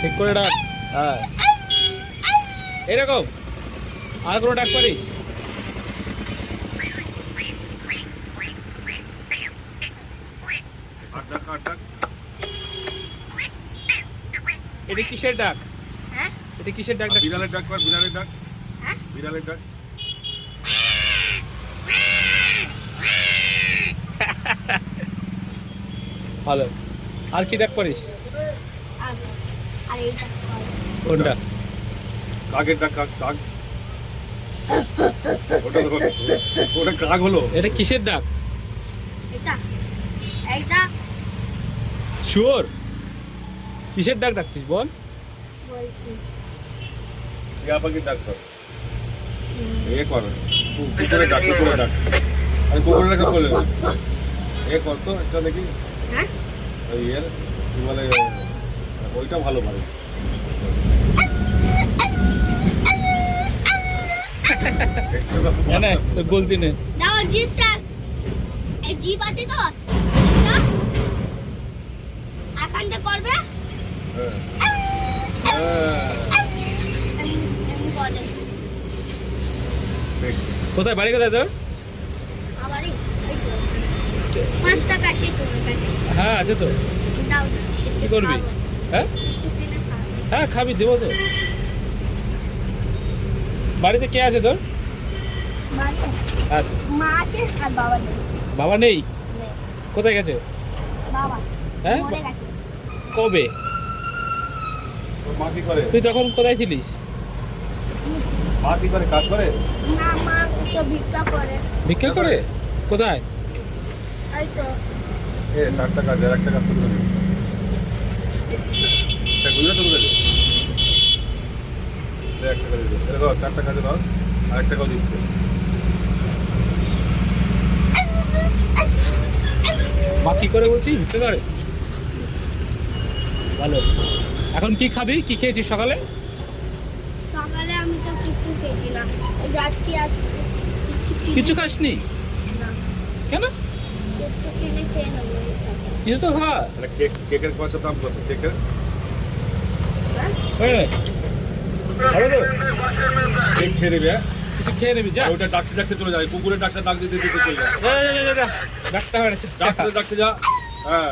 ঠিক করে ডাক। হ্যাঁ এরকম আর কোনো ডাক পারিস? এটা কিসের ডাক? এটা কিসের ডাক? বিড়ালের ডাক কর, বিড়ালের ডাক, বিড়ালের ডাক। ভালো। আর কি ডাক পারিস? কোনটা? কাকের ডাক, কাক, কাক। ওটা তো ওটা কাক হলো। এটা কিসের ডাক? এটা এটা শুয়োর? কিসের ডাক ডাকছিস বল? বলছি টিয়া পাখির ডাক কর। এ কর, কুকুরের ডাক, কুকুরের ডাক। আরে কুকুরের ডাক বলে এ কর তো একটা দেখি। হ্যাঁ ওই এর কি বলে, ওইটা ভালো পারে। না তো গলতি নেই। দাও জিপটা, এই জিপ আছে তো আকানটা করবে। এমনি করে কোথায় বাড়ি কোথায় তোর? আবারই 5 টাকা আছে তোমার কাছে। হ্যাঁ আছে তো। দাও কি করবি? হ্যাঁ কিছু কিনে খাও। হ্যাঁ খাবি, দেবো তো। বাড়িতে কে আছে তোর? আর মা আছে আর বাবা নেই। বাবা নেই? কোথায় গেছে? বাবা হ্যাঁ মরে গেছে। কবে? মা কি করে? তুই তখন কোথায় ছিলিস? মা কি করে, কাজ করে? না মা তো ভিক্ষা করে। ভিক্ষা করে? কোথায়? এই তো এ 4 টাকা, 1.5 টাকা তুলে দেবে। এটা গুলো তুলে দেবে। 1 টাকা দিয়ে দে। এ ধর 4 টাকা দিয়ে ধর, আর 1 টাকাও দিচ্ছে। মা কি করে বলছি? ভিক্ষা করে? ভালো। এখন কি খাবি? কি খেয়েছিস সকালে? সকালে আমি তো কিছু খেয়েছি না, যাচ্ছি আর কিছু খাসনি? না, কেন? কিছু কিনে খেয়ে নেবো। কিছু তো খা। মানে কেকের পয়সা দাম কত? কেকের হবে তো? কেক খেয়ে নেবে, হ্যাঁ? কিছু খেয়ে নিবি যা। আর ওটা ডাকতে ডাকতে চলে যায়, কুকুরের ডাক্তার ডাক দিতে দিতে চলে যায়। ডাক্তার ডাকতে ডাকতে যা, হ্যাঁ।